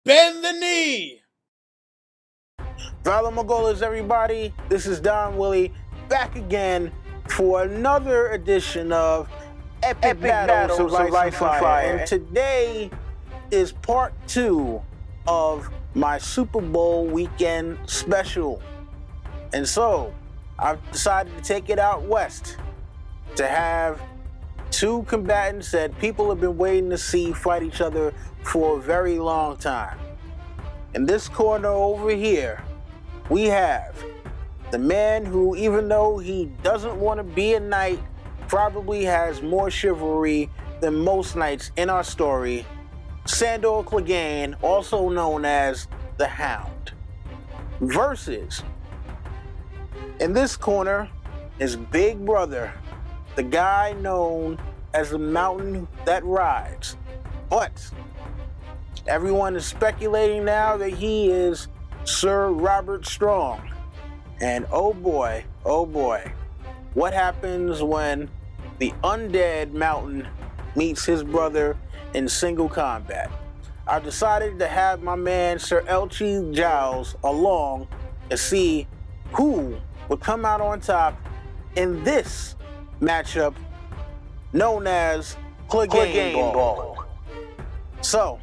Bend the knee! Valor Mogolas, everybody. This is Don Willie back again for another edition of Epic Battles of Life and Fire. And today is part 2 of my Super Bowl weekend special. And so I've decided to take it out west to have two combatants that people have been waiting to see fight each other for a very long time. In this corner over here, we have the man who, even though he doesn't want to be a knight, probably has more chivalry than most knights in our story, Sandor Clegane, also known as the Hound. Versus, in this corner, is Big Brother, the guy known as the mountain that rides. But everyone is speculating now that he is Sir Robert Strong. And oh boy, what happens when the undead mountain meets his brother in single combat? I've decided to have my man Sir L.T. Giles along to see who would come out on top in this matchup known as Cleganebowl. So,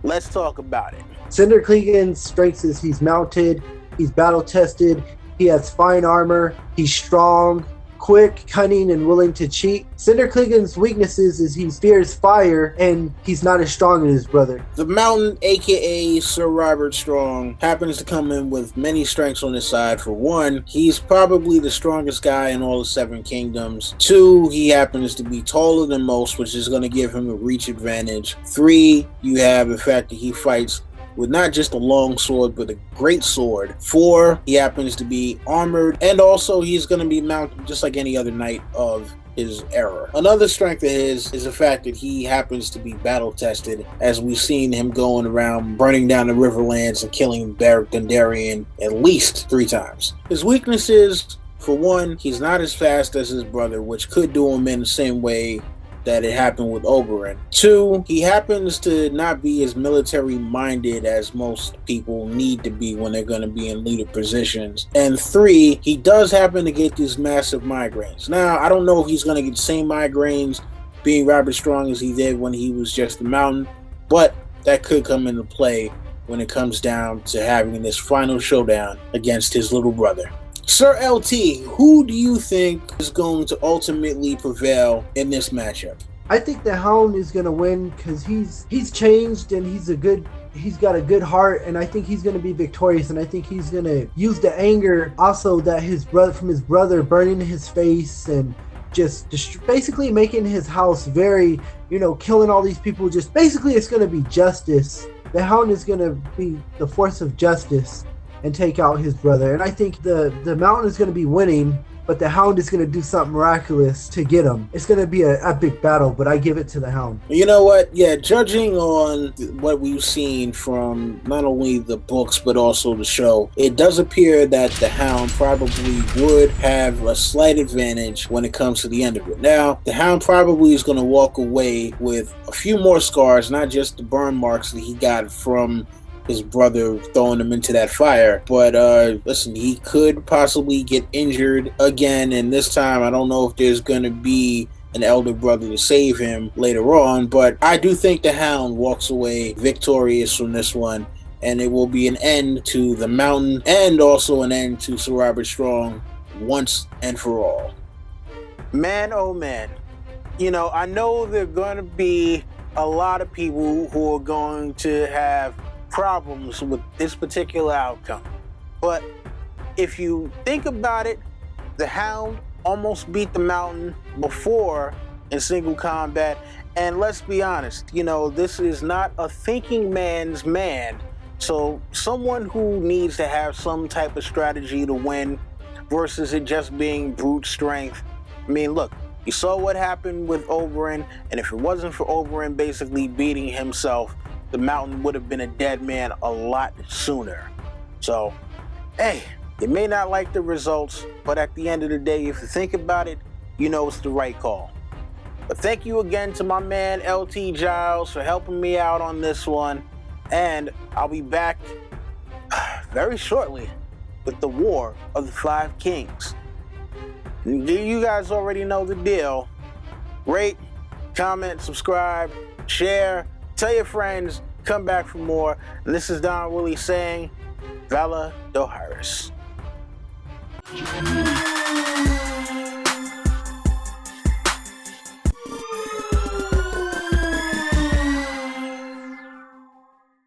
let's talk about it. Sandor Clegane's strengths is he's mounted, he's battle-tested, he has fine armor, he's strong, quick, cunning, and willing to cheat. Sandor Clegane's weaknesses is he fears fire, and he's not as strong as his brother. The Mountain, aka Sir Robert Strong, happens to come in with many strengths on his side. For one, he's probably the strongest guy in all the 7 kingdoms. 2, he happens to be taller than most, which is going to give him a reach advantage. 3, you have the fact that he fights with not just a long sword, but a great sword. 4, he happens to be armored, and also he's going to be mounted just like any other knight of his era. Another strength of his is the fact that he happens to be battle-tested, as we've seen him going around burning down the Riverlands and killing Beric Dondarrion at least 3 times. His weaknesses, for one, he's not as fast as his brother, which could do him in the same way that it happened with Oberyn. 2, he happens to not be as military minded as most people need to be when they're going to be in leader positions. And 3, he does happen to get these massive migraines. Now, I don't know if he's going to get the same migraines being Robert Strong as he did when he was just the Mountain, but that could come into play when it comes down to having this final showdown against his little brother. Sir LT, who do you think is going to ultimately prevail in this matchup? I think the Hound is going to win because he's changed and he's got a good heart, and I think he's going to be victorious, and I think he's going to use the anger also that his brother burning his face and just basically making his house very, killing all these people. Just basically it's going to be justice. The Hound is going to be the force of justice and take out his brother. And I think the Mountain is going to be winning, but the Hound is going to do something miraculous to get him. It's going to be an epic battle, but I give it to the Hound. You know what? Yeah, judging on what we've seen from not only the books, but also the show, it does appear that the Hound probably would have a slight advantage when it comes to the end of it. Now, the Hound probably is going to walk away with a few more scars, not just the burn marks that he got from his brother throwing him into that fire. But listen, he could possibly get injured again, and this time I don't know if there's going to be an elder brother to save him later on, but I do think the Hound walks away victorious from this one, and it will be an end to the Mountain and also an end to Sir Robert Strong once and for all. Man, oh man. I know there are going to be a lot of people who are going to have problems with this particular outcome. But if you think about it, the Hound almost beat the Mountain before in single combat. And let's be honest, this is not a thinking man's man. So someone who needs to have some type of strategy to win versus it just being brute strength. I mean, look, you saw what happened with Oberyn, and if it wasn't for Oberyn basically beating himself, the Mountain would have been a dead man a lot sooner. So, hey, you may not like the results, but at the end of the day, if you think about it, it's the right call. But thank you again to my man LT Giles for helping me out on this one. And I'll be back very shortly with the War of the Five Kings. You guys already know the deal. Rate, comment, subscribe, share, tell your friends, come back for more. And this is Don Willie saying, Vala Doharis.